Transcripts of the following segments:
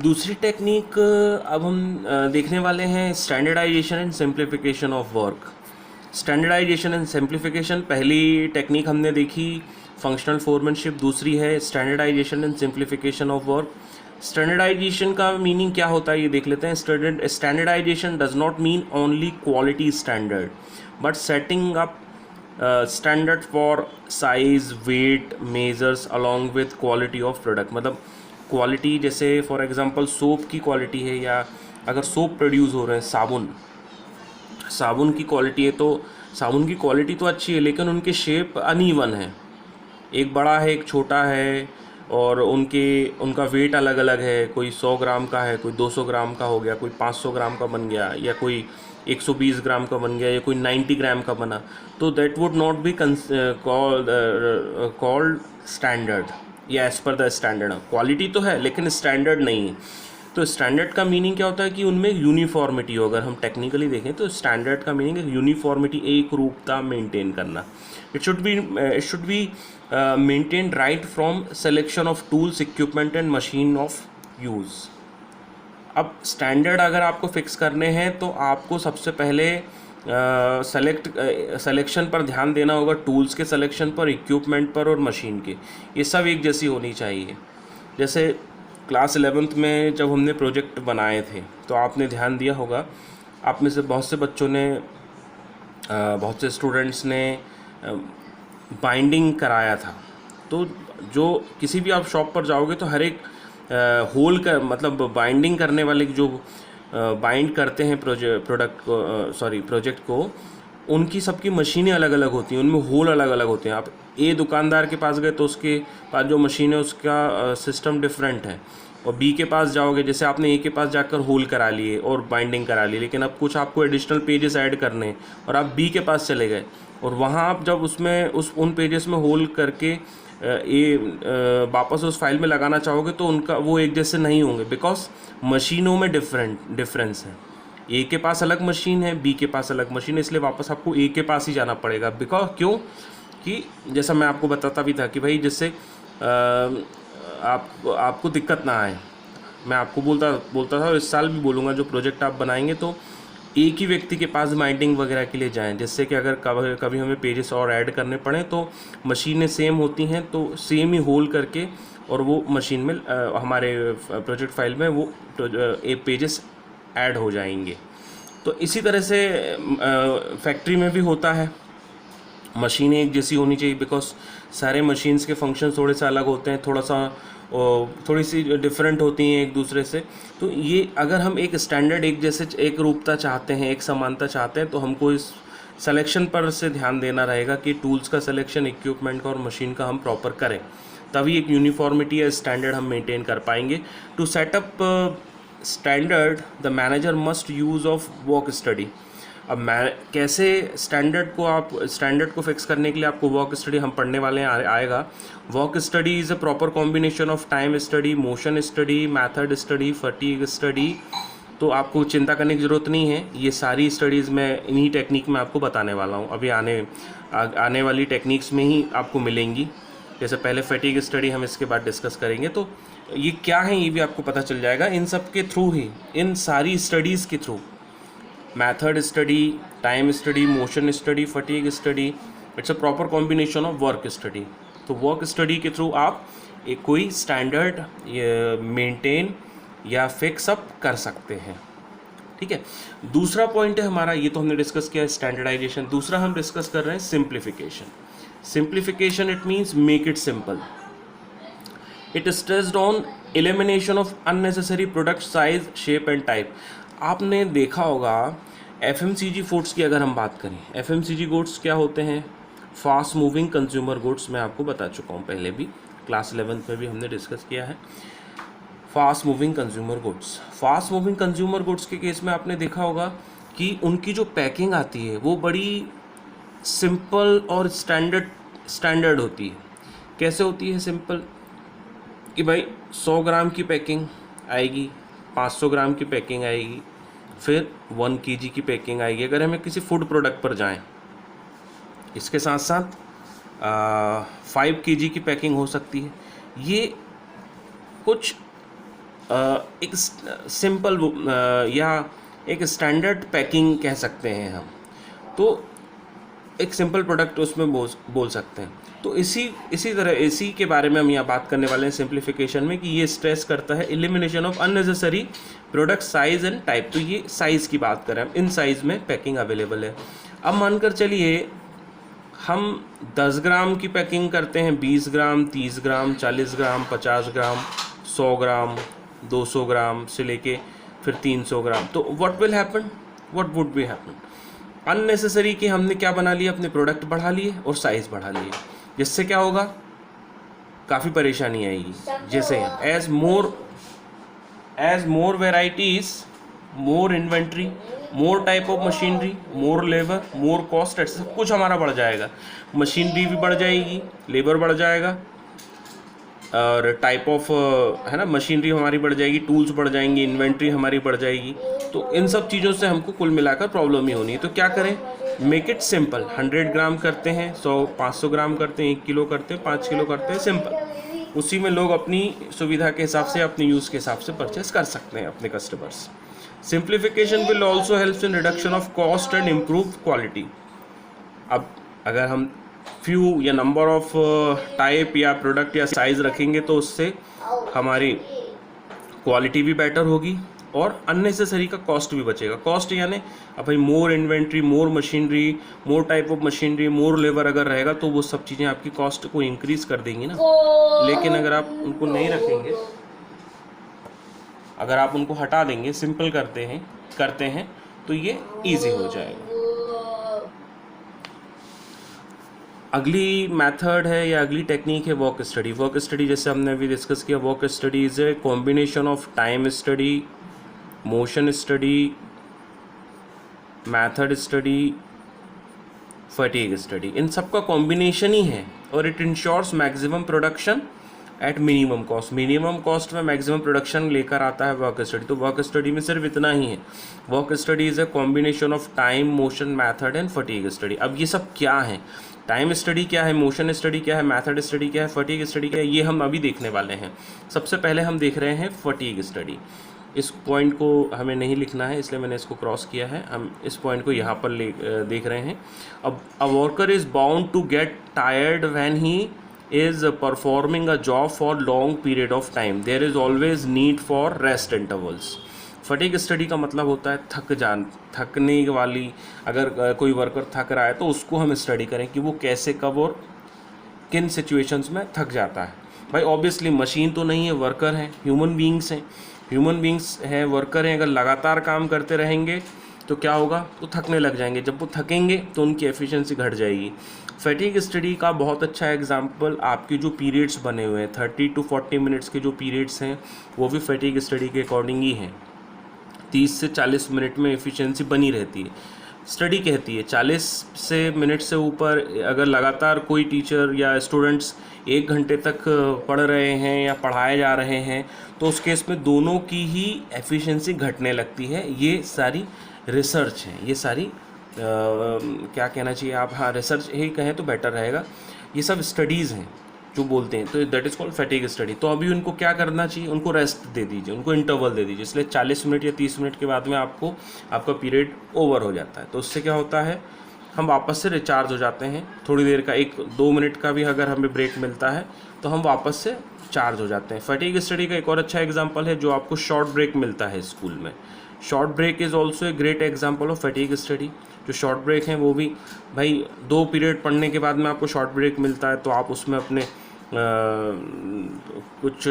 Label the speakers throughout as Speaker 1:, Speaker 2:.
Speaker 1: दूसरी टेक्निक अब हम देखने वाले हैं standardisation and simplification of work. Standardisation and simplification पहली टेक्निक हमने देखी, फंक्शनल फोरमैनशिप। दूसरी है standardisation and simplification of work. Standardisation का मीनिंग क्या होता है ये देख लेते हैं। Standardisation does not mean only quality standard but setting up standard for size, weight, measures along with quality of product. मतलब क्वालिटी, जैसे फॉर एग्जांपल सोप की क्वालिटी है, या अगर सोप प्रोड्यूस हो रहे हैं, साबुन की क्वालिटी है, तो साबुन की क्वालिटी तो अच्छी है लेकिन उनके शेप अनइवन है, एक बड़ा है एक छोटा है, और उनका वेट अलग अलग है। कोई 100 ग्राम का है, कोई 200 ग्राम का हो गया, कोई 500 ग्राम का बन गया, या कोई 120 ग्राम का बन गया, या कोई 90 ग्राम का बना, तो that would not be called standard या as per the standard. Quality तो है लेकिन स्टैंडर्ड नहीं है। तो स्टैंडर्ड का मीनिंग क्या होता है कि उनमें यूनिफॉर्मिटी हो। अगर हम टेक्निकली देखें तो स्टैंडर्ड का मीनिंग है यूनिफॉर्मिटी, एक रूपता मेंटेन करना। It should be maintained right from selection of tools, equipment and machine of use. अब स्टैंडर्ड अगर आपको फिक्स करने हैं तो आपको सबसे पहले सेलेक्शन पर ध्यान देना होगा, टूल्स के सिलेक्शन पर, इक्विपमेंट पर और मशीन के। ये सब एक जैसी होनी चाहिए। जैसे क्लास 11th में जब हमने प्रोजेक्ट बनाए थे तो आपने ध्यान दिया होगा, आप में से बहुत से बच्चों ने, बहुत से स्टूडेंट्स ने बाइंडिंग कराया था। तो जो किसी भी आप शॉप पर जाओगे तो हर एक होल का मतलब बाइंडिंग करने वाले जो बाइंड करते हैं प्रोजेक्ट को, उनकी सबकी मशीनें अलग अलग होती हैं, उनमें होल अलग अलग होते हैं। आप ए दुकानदार के पास गए तो उसके पास जो मशीन है उसका सिस्टम डिफरेंट है, और बी के पास जाओगे, जैसे आपने ए के पास जाकर होल करा लिए और बाइंडिंग करा ली, लेकिन अब कुछ आपको एडिशनल पेजेस ऐड करने हैं और आप बी के पास चले गए, और वहाँ आप जब उसमें उन पेजेस में होल करके वापस उस फाइल में लगाना चाहोगे तो उनका वो एक जैसे नहीं होंगे, बिकॉज मशीनों में डिफरेंस है। ए के पास अलग मशीन है, बी के पास अलग मशीन है, इसलिए वापस आपको ए के पास ही जाना पड़ेगा। बिकॉज क्यों कि जैसा मैं आपको बताता भी था कि भाई जिससे आपको दिक्कत ना आए। मैं आपको बोलता था, इस साल भी बोलूँगा, जो प्रोजेक्ट आप बनाएंगे तो एक ही व्यक्ति के पास बाइंडिंग वगैरह के लिए जाएं, जिससे कि अगर कभी हमें पेजेस और ऐड करने पड़े तो मशीनें सेम होती हैं, तो सेम ही होल करके और वो मशीन में हमारे प्रोजेक्ट फाइल में वो पेजेस ऐड हो जाएंगे। तो इसी तरह से फैक्ट्री में भी होता है, मशीनें एक जैसी होनी चाहिए, बिकॉज सारे मशीन्स के फंक्शन थोड़े से अलग होते हैं, थोड़ी सी डिफरेंट होती हैं एक दूसरे से। तो ये अगर हम एक स्टैंडर्ड, एक जैसे एक रूपता चाहते हैं, एक समानता चाहते हैं, तो हमको इस सिलेक्शन पर से ध्यान देना रहेगा कि टूल्स का सिलेक्शन, इक्विपमेंट का और मशीन का हम प्रॉपर करें, तभी एक यूनिफॉर्मिटी या स्टैंडर्ड हम मेंटेन कर पाएंगे। To setup standard the manager must use of work study. अब मैं कैसे स्टैंडर्ड को फिक्स करने के लिए आपको वर्क स्टडी हम पढ़ने वाले हैं, आएगा। Work study is a proper combination of time study, motion study, method study, fatigue study. तो आपको चिंता करने की ज़रूरत नहीं है, ये सारी स्टडीज़ मैं इन्हीं टेक्निक में आपको बताने वाला हूँ। अभी आने वाली टेक्निक्स में ही आपको मिलेंगी। जैसे पहले फटीग स्टडी हम इसके बाद डिस्कस करेंगे, तो ये क्या है ये भी आपको पता चल जाएगा इन सब के थ्रू ही, इन सारी स्टडीज़ के through. Method study, time study, motion study, fatigue study, it's a proper combination of work study. तो वर्क स्टडी के थ्रू आप एक कोई स्टैंडर्ड मेंटेन या फिक्स अप कर सकते हैं। ठीक है, दूसरा पॉइंट है हमारा, ये तो हमने डिस्कस किया स्टैंडर्डाइजेशन। दूसरा हम डिस्कस कर रहे हैं simplification. Simplification it means make it simple. It stressed on elimination of unnecessary product size, shape and type. आपने देखा होगा एफएमसीजी फूड्स की अगर हम बात करें, एफएमसीजी गुड्स क्या होते हैं? Fast moving consumer goods. मैं आपको बता चुका हूँ पहले भी, क्लास 11th में भी हमने डिस्कस किया है fast moving consumer goods. Fast moving consumer goods के केस में आपने देखा होगा कि उनकी जो पैकिंग आती है वो बड़ी सिंपल और स्टैंडर्ड होती है। कैसे होती है सिंपल? कि भाई 100 ग्राम की पैकिंग आएगी, 500 ग्राम की पैकिंग आएगी, फिर 1 kg की पैकिंग आएगी। अगर हमें किसी फूड प्रोडक्ट पर जाएं, इसके साथ साथ 5 kg की पैकिंग हो सकती है। ये कुछ एक सिंपल या एक स्टैंडर्ड पैकिंग कह सकते हैं हम, तो एक सिंपल प्रोडक्ट उसमें बोल सकते हैं। तो इसी तरह इसी के बारे में हम यहाँ बात करने वाले हैं सिंप्लीफिकेशन में, कि ये स्ट्रेस करता है elimination of unnecessary product size and type. तो ये साइज़ की बात करें, इन साइज़ में पैकिंग अवेलेबल है। अब मानकर चलिए हम 10 ग्राम की पैकिंग करते हैं, 20 ग्राम, 30 ग्राम, 40 ग्राम, 50 ग्राम, 100 ग्राम, 200 ग्राम से लेके फिर 300 ग्राम। तो what will happen, what would be happen, unnecessary कि हमने क्या बना लिया, अपने प्रोडक्ट बढ़ा लिए और साइज़ बढ़ा लिए, जिससे क्या होगा, काफ़ी परेशानी आएगी। जैसे as more varieties, more inventory, more type of machinery, more labour, more cost, सब कुछ हमारा बढ़ जाएगा। मशीनरी भी बढ़ जाएगी, लेबर बढ़ जाएगा, और टाइप ऑफ है ना, मशीनरी हमारी बढ़ जाएगी, टूल्स बढ़ जाएंगे, इन्वेंट्री हमारी बढ़ जाएगी। तो इन सब चीज़ों से हमको कुल मिलाकर प्रॉब्लम ही होनी है। तो क्या करें, मेक इट सिंपल। 100 ग्राम करते हैं, 500 ग्राम करते हैं, 1 किलो करते हैं, 5 किलो करते हैं, सिंपल। उसी में लोग अपनी सुविधा के हिसाब से, अपने यूज़ के हिसाब से परचेस कर सकते हैं अपने customers. Simplification will also helps in reduction of cost and improve quality. अब अगर हम फ्यू या नंबर ऑफ टाइप या प्रोडक्ट या साइज़ रखेंगे तो उससे हमारी क्वालिटी भी बेटर होगी और अननेसेसरी का कॉस्ट भी बचेगा। कॉस्ट यानी अब भाई more inventory, more machinery, more type of machinery, more labour अगर रहेगा तो वो सब चीज़ें आपकी कॉस्ट को इंक्रीज़ कर देंगी ना। लेकिन अगर आप उनको नहीं रखेंगे, अगर आप उनको हटा देंगे, सिंपल करते हैं तो ये ईजी हो जाएगा। अगली मेथड है या अगली टेक्निक है वर्क स्टडी। वर्क स्टडी जैसे हमने अभी डिस्कस किया, work study is a combination of time study, motion study, method study, fatigue study. इन सब का कॉम्बिनेशन ही है और it ensures maximum production at minimum cost. Minimum cost में मैक्सिमम प्रोडक्शन लेकर आता है वर्क स्टडी। तो वर्क स्टडी में सिर्फ इतना ही है। Work study is a combination of time, motion, method and fatigue study. अब ये सब क्या है, टाइम स्टडी क्या है, मोशन स्टडी क्या है, मैथड स्टडी क्या है, फटीग स्टडी क्या है, ये हम अभी देखने वाले हैं। सबसे पहले हम देख रहे हैं फटीग स्टडी। इस पॉइंट को हमें नहीं लिखना है, इसलिए मैंने इसको क्रॉस किया है। हम इस पॉइंट को यहाँ पर देख रहे हैं। अब a worker is bound to get tired when he is performing a job for long period of time. There is always need for rest intervals. Fatigue study का मतलब होता है थकने वाली, अगर कोई वर्कर थक रहा है तो उसको हम स्टडी करें कि वो कैसे, कब और किन सिचुएशंस में थक जाता है। भाई ऑब्वियसली मशीन तो नहीं है, वर्कर हैं, ह्यूमन बींग्स हैं, वर्कर हैं। अगर लगातार काम करते रहेंगे तो क्या होगा, तो थकने लग जाएंगे। जब वो थकेंगे तो उनकी एफिशिएंसी घट जाएगी। फटीग स्टडी का बहुत अच्छा एग्जांपल आपके जो पीरियड्स बने हुए हैं, 30 to 40 मिनट्स के जो पीरियड्स हैं वो भी फटीग स्टडी के अकॉर्डिंग ही हैं। 30 से 40 मिनट में एफिशिएंसी बनी रहती है। स्टडी कहती है 40 मिनट से ऊपर अगर लगातार कोई टीचर या स्टूडेंट्स 1 घंटे तक पढ़ रहे हैं या पढ़ाए जा रहे हैं तो उस केस में दोनों की ही एफिशिएंसी घटने लगती है। ये सारी रिसर्च है, ये सारी क्या कहना चाहिए आप, हाँ रिसर्च ही कहें तो बेटर रहेगा। ये सब स्टडीज़ हैं जो बोलते हैं, तो that is called fatigue study. तो अभी उनको क्या करना चाहिए, उनको रेस्ट दे दीजिए, उनको इंटरवल दे दीजिए। इसलिए 40 मिनट या 30 मिनट के बाद में आपका पीरियड ओवर हो जाता है। तो उससे क्या होता है, हम वापस से रिचार्ज हो जाते हैं। थोड़ी देर का 1-2 मिनट का भी अगर हमें ब्रेक मिलता है तो हम वापस से चार्ज हो जाते हैं। फटीग स्टडी का एक और अच्छा एग्जाम्पल है जो आपको शॉर्ट ब्रेक मिलता है स्कूल में। Short break is also a great example of fatigue study. जो शॉर्ट ब्रेक हैं वो भी भाई 2 पीरियड पढ़ने के बाद में आपको शॉर्ट ब्रेक मिलता है तो आप उसमें अपने कुछ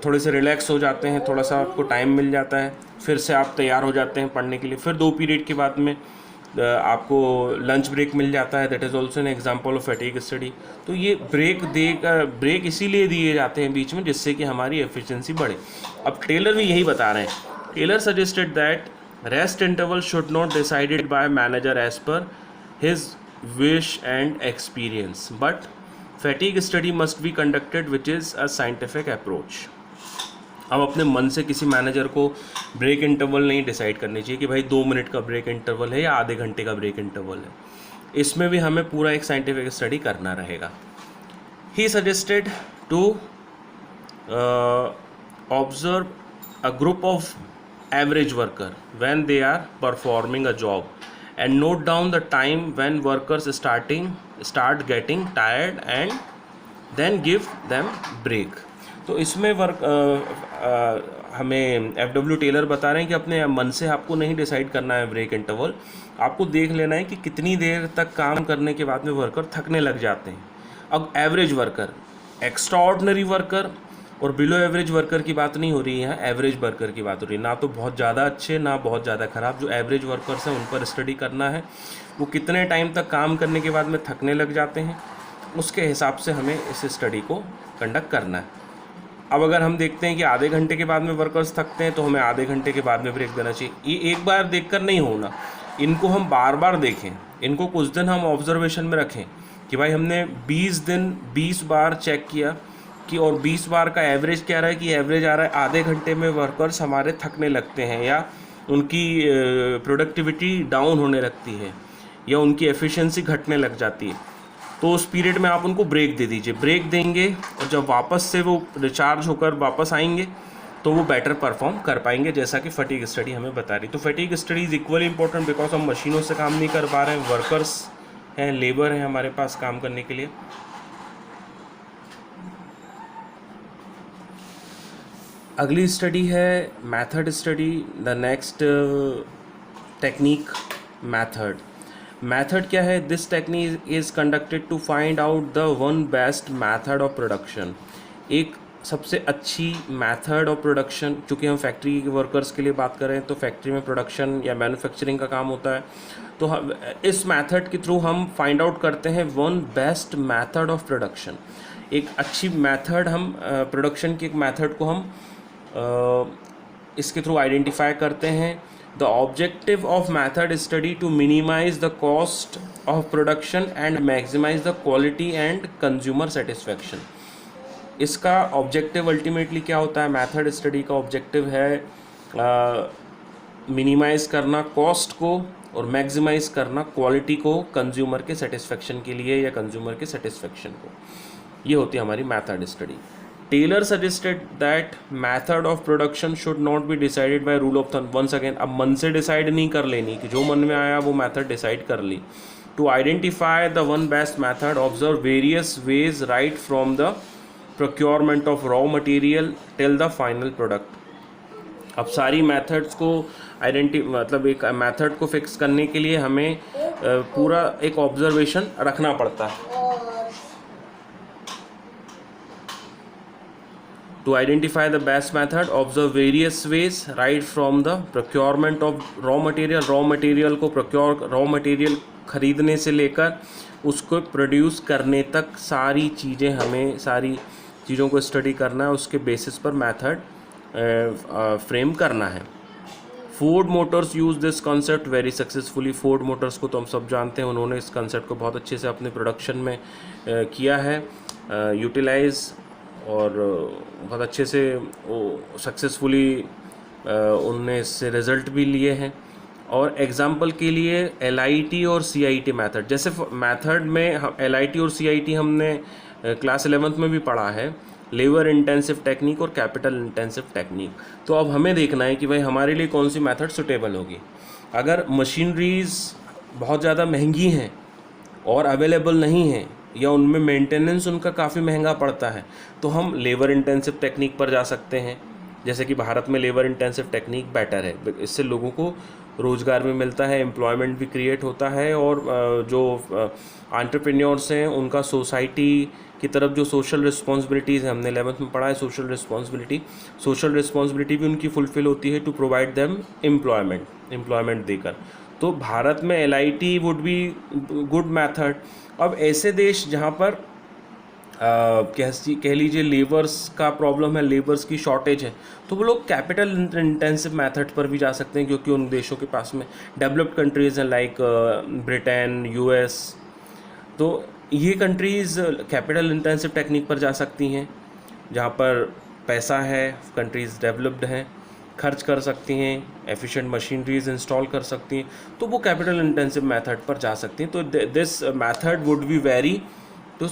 Speaker 1: थोड़े से रिलैक्स हो जाते हैं, थोड़ा सा आपको टाइम मिल जाता है, फिर से आप तैयार हो जाते हैं पढ़ने के लिए। फिर 2 पीरियड के बाद में आपको लंच ब्रेक मिल जाता है। That is also an example of fatigue study. तो ये ब्रेक इसीलिए दिए जाते हैं बीच में जिससे कि हमारी एफिशिएंसी बढ़े। अब टेलर भी यही बता रहे हैं। Taylor suggested that rest interval should not decided by manager as per his wish and experience but fatigue study must be conducted which is a scientific approach. अब अपने मन से किसी मैनेजर को ब्रेक इंटरवल नहीं डिसाइड करनी चाहिए कि भाई 2 मिनट का ब्रेक इंटरवल है या आधे घंटे का ब्रेक इंटरवल है। इसमें भी हमें पूरा एक साइंटिफिक स्टडी करना रहेगा। He suggested to observe a group of average worker when they are performing a job and note down the time when workers start getting tired and then give them break। तो इसमें हमें FW Taylor बता रहे हैं कि अपने मन से आपको नहीं डिसाइड करना है ब्रेक इंटरवल, आपको देख लेना है कि कितनी देर तक काम करने के बाद में वर्कर थकने लग जाते हैं। अब average worker, extra ordinary worker और बिलो एवरेज वर्कर की बात नहीं हो रही है, यहाँ एवरेज वर्कर की बात हो रही है। ना तो बहुत ज़्यादा अच्छे ना बहुत ज़्यादा ख़राब, जो एवरेज वर्कर्स हैं उन पर स्टडी करना है। वो कितने टाइम तक काम करने के बाद में थकने लग जाते हैं, उसके हिसाब से हमें इस स्टडी को कंडक्ट करना है। अब अगर हम देखते हैं कि आधे घंटे के बाद में वर्कर्स थकते हैं तो हमें आधे घंटे के बाद में ब्रेक देना चाहिए। ये एक बार देखकर नहीं होना, इनको हम बार बार देखें, इनको कुछ दिन हम ऑब्जर्वेशन में रखें कि भाई हमने 20 दिन 20 बार चेक किया कि और 20 बार का एवरेज क्या रहा है कि एवरेज आ रहा है आधे घंटे में वर्कर्स हमारे थकने लगते हैं या उनकी प्रोडक्टिविटी डाउन होने लगती है या उनकी एफिशिएंसी घटने लग जाती है। तो उस पीरियड में आप उनको ब्रेक दे दीजिए। ब्रेक देंगे और जब वापस से वो रिचार्ज होकर वापस आएंगे तो वो बेटर परफॉर्म कर पाएंगे, जैसा कि फटीग स्टडी हमें बता रही। तो fatigue study is equally important because हम मशीनों से काम नहीं कर पा रहे हैं, वर्कर्स हैं, लेबर हैं हमारे पास काम करने के लिए। अगली स्टडी है method study, the next technique method. Method क्या है? This technique is conducted to find out the one best method of production. एक सबसे अच्छी मेथड ऑफ प्रोडक्शन, चूँकि हम फैक्ट्री के वर्कर्स के लिए बात कर रहे हैं तो फैक्ट्री में प्रोडक्शन या मैन्युफैक्चरिंग का काम होता है, तो इस मेथड के थ्रू हम फाइंड आउट करते हैं one best method of production. एक अच्छी मेथड हम प्रोडक्शन की एक मेथड को हम इसके थ्रू आइडेंटिफाई करते हैं। The objective of method study to minimise the cost of production and maximise the quality and consumer satisfaction. इसका ऑब्जेक्टिव अल्टीमेटली क्या होता है? मेथड स्टडी का ऑब्जेक्टिव है मिनिमाइज़ करना कॉस्ट को और मैक्सिमाइज़ करना क्वालिटी को कंज्यूमर के सेटिस्फेक्शन के लिए या कंज्यूमर के सेटिस्फेक्शन को। ये होती है हमारी method study. Taylor suggested that method of production should not be decided by rule of thumb. Once again, अब मन से डिसाइड नहीं कर लेनी कि जो मन में आया वो मेथड डिसाइड कर ली। To identify the one best method, observe various ways right from the procurement of raw material till the final product. अब सारी मेथड्स को मतलब एक मेथड को फिक्स करने के लिए हमें पूरा एक ऑब्जर्वेशन रखना पड़ता है। To identify the best method, observe various ways right from the procurement of raw material। raw material को procure, raw material खरीदने से लेकर उसको प्रोड्यूस करने तक सारी चीज़ें, हमें सारी चीज़ों को स्टडी करना है, उसके बेसिस पर मेथड फ्रेम करना है। Ford Motors use this concept very successfully. Ford Motors को तो हम सब जानते हैं, उन्होंने इस कॉन्सेप्ट को बहुत अच्छे से अपने प्रोडक्शन में किया है यूटिलाइज, और बहुत अच्छे से वो सक्सेसफुली उनने इससे रिज़ल्ट भी लिए हैं। और एग्ज़ाम्पल के लिए LIT और CIT मेथड, जैसे मेथड में LIT और CIT हमने क्लास 11th में भी पढ़ा है, लेबर इंटेंसिव टेक्निक और कैपिटल इंटेंसिव टेक्निक। तो अब हमें देखना है कि भाई हमारे लिए कौन सी मेथड सुटेबल होगी। अगर मशीनरीज़ बहुत ज़्यादा महंगी हैं और अवेलेबल नहीं हैं या उनमें मेंटेनेंस उनका काफ़ी महंगा पड़ता है, तो हम लेबर इंटेंसिव टेक्निक पर जा सकते हैं। जैसे कि भारत में लेबर इंटेंसिव टेक्निक बेटर है, इससे लोगों को रोज़गार भी मिलता है, एम्प्लॉयमेंट भी क्रिएट होता है, और जो एंटरप्रेन्योर्स हैं उनका सोसाइटी की तरफ जो सोशल रिस्पॉन्सिबिलिटीज़ है, हमने 11th में पढ़ा है सोशल रिस्पॉन्सिबिलिटी भी उनकी फुलफ़िल होती है टू प्रोवाइड देम एम्प्लॉयमेंट देकर। तो भारत में LIT would be good method. अब ऐसे देश जहाँ पर कह लीजिए लेबर्स का प्रॉब्लम है, लेबर्स की शॉर्टेज है, तो वो लोग कैपिटल इंटेंसिव मेथड पर भी जा सकते हैं, क्योंकि उन देशों के पास में डेवलप्ड कंट्रीज़ हैं लाइक ब्रिटेन, US। तो ये कंट्रीज़ कैपिटल इंटेंसिव टेक्निक पर जा सकती हैं, जहाँ पर पैसा है, कंट्रीज़ डेवलप्ड हैं, खर्च कर सकती हैं, एफिशिएंट मशीनरीज इंस्टॉल कर सकती हैं, तो वो कैपिटल इंटेंसिव मेथड पर जा सकती हैं। तो this method would be very to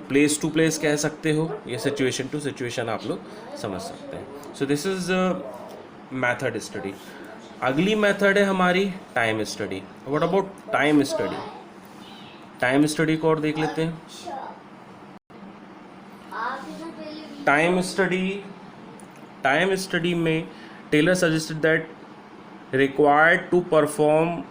Speaker 1: place to place कह सकते हो, या सिचुएशन टू सिचुएशन आप लोग समझ सकते हैं। So this is method study. अगली मेथड है हमारी time study. What about time study? Time study को और देख लेते हैं। टाइम स्टडी में Taylor suggested that required to perform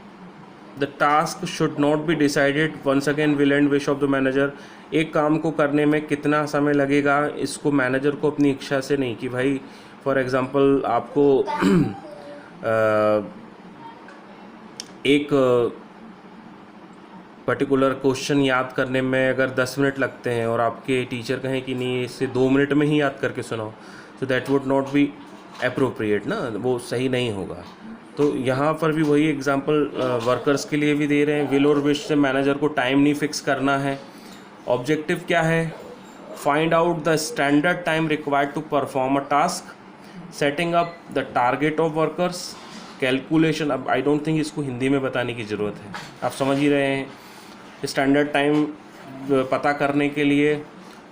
Speaker 1: the task should not be decided once again will and wish of the manager. एक काम को करने में कितना समय लगेगा, इसको मैनेजर को अपनी इच्छा से नहीं कि भाई फॉर एग्जांपल आपको एक पर्टिकुलर क्वेश्चन याद करने में अगर 10 मिनट लगते हैं और आपके टीचर कहें कि नहीं इसे 2 मिनट में ही याद करके सुनाओ, तो that would not be appropriate ना, वो सही नहीं होगा। तो यहाँ पर भी वही एग्जांपल वर्कर्स के लिए भी दे रहे हैं। विल और विश से मैनेजर को टाइम नहीं फिक्स करना है। ऑब्जेक्टिव क्या है? Find out the standard time required to perform a task, setting up the target of workers, calculation. अब आई डोंट थिंक इसको हिंदी में बताने की ज़रूरत है, आप समझ ही रहे हैं। स्टैंडर्ड टाइम पता करने के लिए,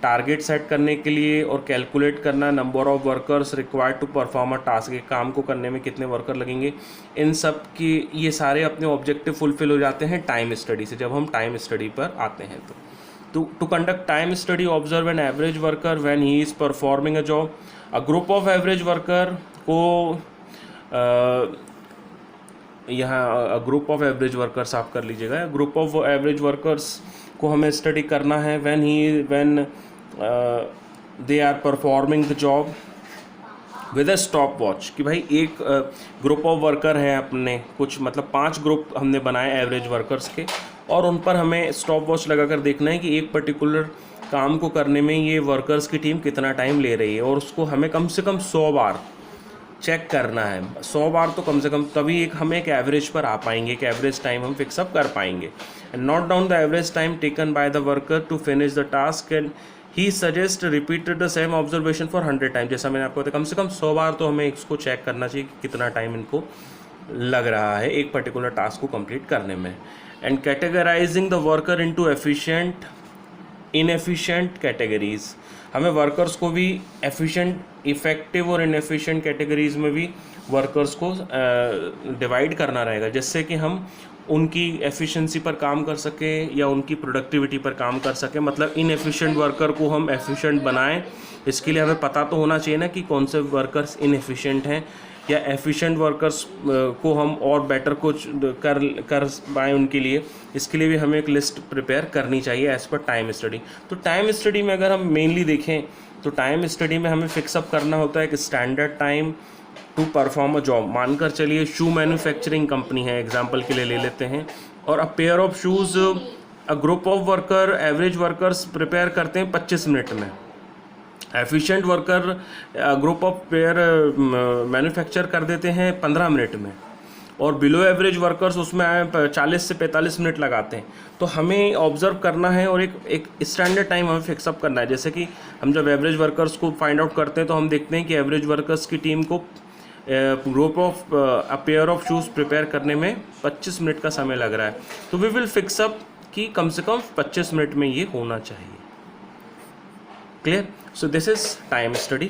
Speaker 1: टारगेट सेट करने के लिए, और कैलकुलेट करना number of workers required to perform a task, एक काम को करने में कितने वर्कर लगेंगे। इन सब की ये सारे अपने ऑब्जेक्टिव फुलफिल हो जाते हैं टाइम स्टडी से, जब हम टाइम स्टडी पर आते हैं। To conduct time study observe an average worker when he is performing a job. A group of average worker को यहाँ ग्रुप ऑफ एवरेज वर्कर्स आप कर लीजिएगा। ग्रुप ऑफ एवरेज वर्कर्स को हमें स्टडी करना है when they are performing the job with a stop watch. कि भाई एक ग्रुप ऑफ वर्कर हैं अपने, कुछ मतलब 5 ग्रुप हमने बनाए एवरेज वर्कर्स के, और उन पर हमें स्टॉप वॉच लगा कर देखना है कि एक पर्टिकुलर काम को करने में ये वर्कर्स की टीम कितना टाइम ले रही है, और उसको हमें कम से कम 100 बार चेक करना है। 100 बार तो कम से कम, तभी हम एक एवरेज पर आ पाएंगे, एक एवरेज टाइम हम फिक्सअप कर पाएंगे। And note down the average time taken by the worker to finish the task and he suggest repeated the same observation for 100 time. जैसा मैंने आपको बताया, कम से कम 100 बार तो हमें इसको चेक करना चाहिए कि कितना टाइम इनको लग रहा है एक पर्टिकुलर टास्क को कंप्लीट करने में। And categorising the worker into efficient inefficient categories. हमें वर्कर्स को भी एफिशिएंट, इफ़ेक्टिव और इनएफिशिएंट कैटेगरीज में भी वर्कर्स को डिवाइड करना रहेगा, जिससे कि हम उनकी एफिशिएंसी पर काम कर सकें या उनकी प्रोडक्टिविटी पर काम कर सकें। मतलब इनएफिशिएंट वर्कर को हम एफिशिएंट बनाएं, इसके लिए हमें पता तो होना चाहिए ना कि कौन से वर्कर्स इनएफिशिएंट हैं, या एफिशिएंट वर्कर्स को हम और बेटर कुछ कर पाएँ उनके लिए। इसके लिए भी हमें एक लिस्ट प्रिपेयर करनी चाहिए एज़ पर टाइम स्टडी। तो टाइम स्टडी में अगर हम मेनली देखें तो टाइम स्टडी में हमें फिक्सअप करना होता है एक standard time to perform a job. मानकर चलिए शू मैन्युफैक्चरिंग कंपनी है, एग्जांपल के लिए ले लेते हैं, और a pair of shoes a group of worker average workers prepare करते हैं 25 मिनट में। Efficient worker group of pair manufacture कर देते हैं 15 मिनट में, और बिलो एवरेज वर्कर्स उसमें 40 से 45 मिनट लगाते हैं। तो हमें ऑब्जर्व करना है और एक स्टैंडर्ड टाइम हमें फिक्सअप करना है। जैसे कि हम जब एवरेज वर्कर्स को फाइंड आउट करते हैं तो हम देखते हैं कि एवरेज वर्कर्स की टीम को group of a pair of shoes prepare करने में 25 मिनट का समय लग रहा है। तो वी विल फिक्सअप कि कम से कम 25 मिनट में ये होना चाहिए। Clear? So this is time study.